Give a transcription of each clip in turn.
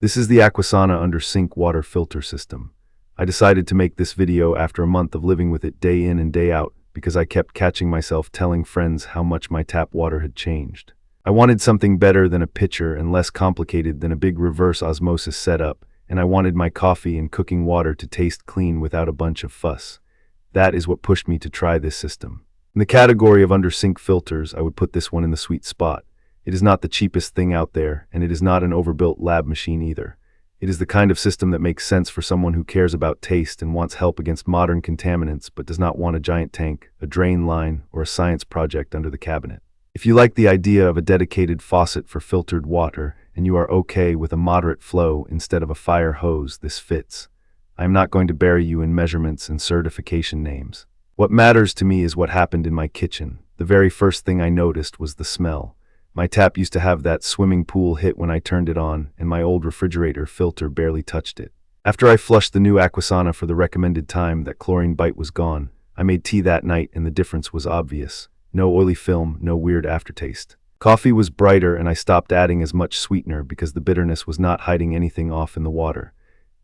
This is the Aquasana under-sink water filter system. I decided to make this video after a month of living with it day in and day out because I kept catching myself telling friends how much my tap water had changed. I wanted something better than a pitcher and less complicated than a big reverse osmosis setup, and I wanted my coffee and cooking water to taste clean without a bunch of fuss. That is what pushed me to try this system. In the category of under-sink filters, I would put this one in the sweet spot. It is not the cheapest thing out there, and it is not an overbuilt lab machine either. It is the kind of system that makes sense for someone who cares about taste and wants help against modern contaminants but does not want a giant tank, a drain line, or a science project under the cabinet. If you like the idea of a dedicated faucet for filtered water, and you are okay with a moderate flow instead of a fire hose, this fits. I am not going to bury you in measurements and certification names. What matters to me is what happened in my kitchen. The very first thing I noticed was the smell. My tap used to have that swimming pool hit when I turned it on, and my old refrigerator filter barely touched it. After I flushed the new Aquasana for the recommended time, that chlorine bite was gone. I made tea that night and the difference was obvious. No oily film, no weird aftertaste. Coffee was brighter and I stopped adding as much sweetener because the bitterness was not hiding anything off in the water.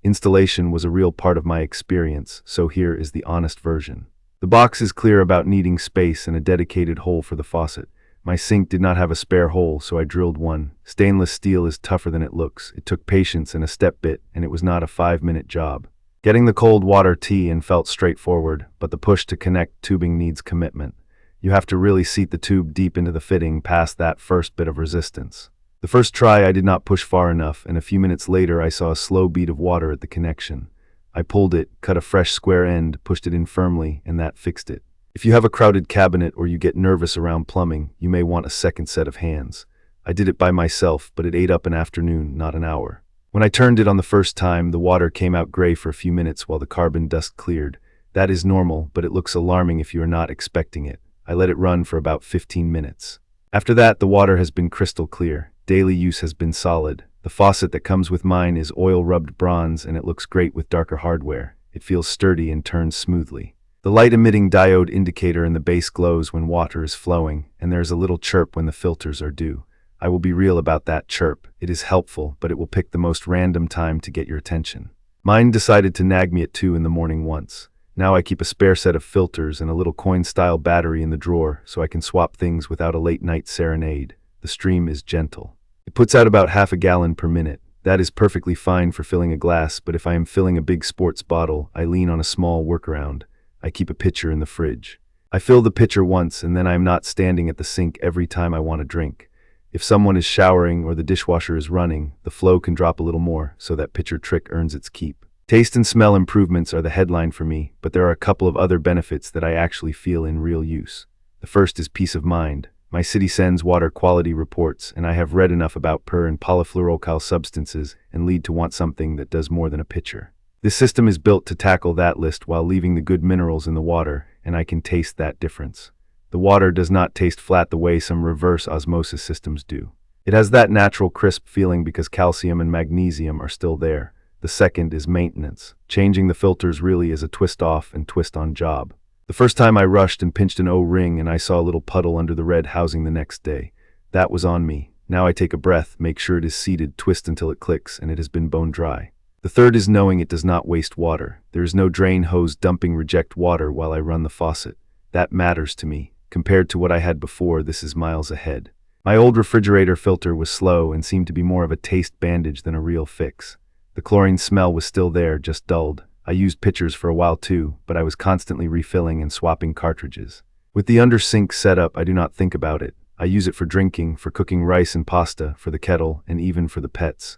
Installation was a real part of my experience, so here is the honest version. The box is clear about needing space and a dedicated hole for the faucet. My sink did not have a spare hole, so I drilled one. Stainless steel is tougher than it looks. It took patience and a step bit, and it was not a 5-minute job. Getting the cold water tea in felt straightforward, but the push to connect tubing needs commitment. You have to really seat the tube deep into the fitting past that first bit of resistance. The first try I did not push far enough, and a few minutes later I saw a slow bead of water at the connection. I pulled it, cut a fresh square end, pushed it in firmly, and that fixed it. If you have a crowded cabinet or you get nervous around plumbing, you may want a second set of hands. I did it by myself, but it ate up an afternoon, not an hour. When I turned it on the first time, the water came out gray for a few minutes while the carbon dust cleared. That is normal, but it looks alarming if you are not expecting it. I let it run for about 15 minutes. After that, the water has been crystal clear. Daily use has been solid. The faucet that comes with mine is oil-rubbed bronze, and it looks great with darker hardware. It feels sturdy and turns smoothly. The light-emitting diode indicator in the base glows when water is flowing, and there is a little chirp when the filters are due. I will be real about that chirp. It is helpful, but it will pick the most random time to get your attention. Mine decided to nag me at 2 in the morning once. Now I keep a spare set of filters and a little coin-style battery in the drawer so I can swap things without a late-night serenade. The stream is gentle. It puts out about half a gallon per minute. That is perfectly fine for filling a glass, but if I am filling a big sports bottle, I lean on a small workaround. I keep a pitcher in the fridge. I fill the pitcher once and then I am not standing at the sink every time I want a drink. If someone is showering or the dishwasher is running, the flow can drop a little more, so that pitcher trick earns its keep. Taste and smell improvements are the headline for me, but there are a couple of other benefits that I actually feel in real use. The first is peace of mind. My city sends water quality reports, and I have read enough about per and polyfluoroalkyl substances and lead to want something that does more than a pitcher. This system is built to tackle that list while leaving the good minerals in the water, and I can taste that difference. The water does not taste flat the way some reverse osmosis systems do. It has that natural crisp feeling because calcium and magnesium are still there. The second is maintenance. Changing the filters really is a twist off and twist on job. The first time I rushed and pinched an O-ring and I saw a little puddle under the red housing the next day. That was on me. Now I take a breath, make sure it is seated, twist until it clicks, and it has been bone dry. The third is knowing it does not waste water. There is no drain hose dumping reject water while I run the faucet. That matters to me. Compared to what I had before, this is miles ahead. My old refrigerator filter was slow and seemed to be more of a taste bandage than a real fix. The chlorine smell was still there, just dulled. I used pitchers for a while too, but I was constantly refilling and swapping cartridges. With the under-sink setup, I do not think about it. I use it for drinking, for cooking rice and pasta, for the kettle, and even for the pets.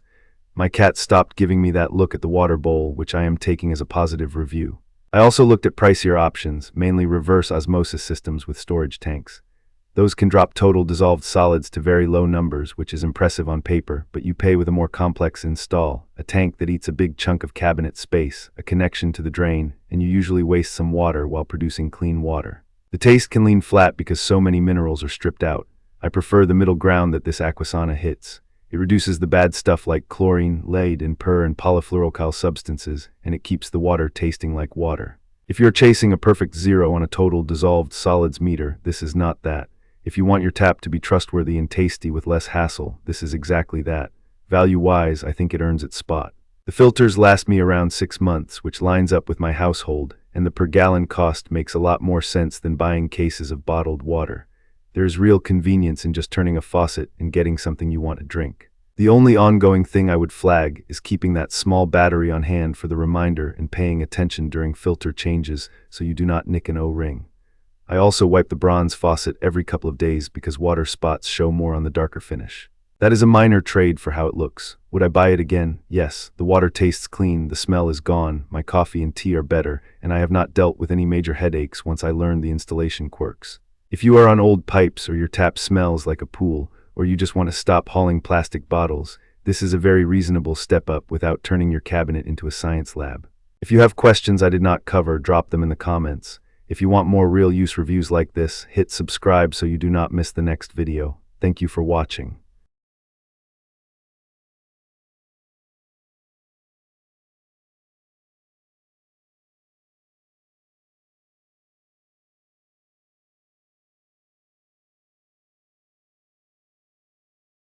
My cat stopped giving me that look at the water bowl, which I am taking as a positive review. I also looked at pricier options, mainly reverse osmosis systems with storage tanks. Those can drop total dissolved solids to very low numbers, which is impressive on paper, but you pay with a more complex install, a tank that eats a big chunk of cabinet space, a connection to the drain, and you usually waste some water while producing clean water. The taste can lean flat because so many minerals are stripped out. I prefer the middle ground that this Aquasana hits. It reduces the bad stuff like chlorine, lead, and per and polyfluoroalkyl substances, and it keeps the water tasting like water. If you're chasing a perfect zero on a total dissolved solids meter, this is not that. If you want your tap to be trustworthy and tasty with less hassle, this is exactly that. Value-wise, I think it earns its spot. The filters last me around 6 months, which lines up with my household, and the per gallon cost makes a lot more sense than buying cases of bottled water. There is real convenience in just turning a faucet and getting something you want to drink. The only ongoing thing I would flag is keeping that small battery on hand for the reminder and paying attention during filter changes so you do not nick an O-ring. I also wipe the bronze faucet every couple of days because water spots show more on the darker finish. That is a minor trade for how it looks. Would I buy it again? Yes. The water tastes clean, the smell is gone, my coffee and tea are better, and I have not dealt with any major headaches once I learned the installation quirks. If you are on old pipes or your tap smells like a pool, or you just want to stop hauling plastic bottles, this is a very reasonable step up without turning your cabinet into a science lab. If you have questions I did not cover, drop them in the comments. If you want more real use reviews like this, hit subscribe so you do not miss the next video. Thank you for watching.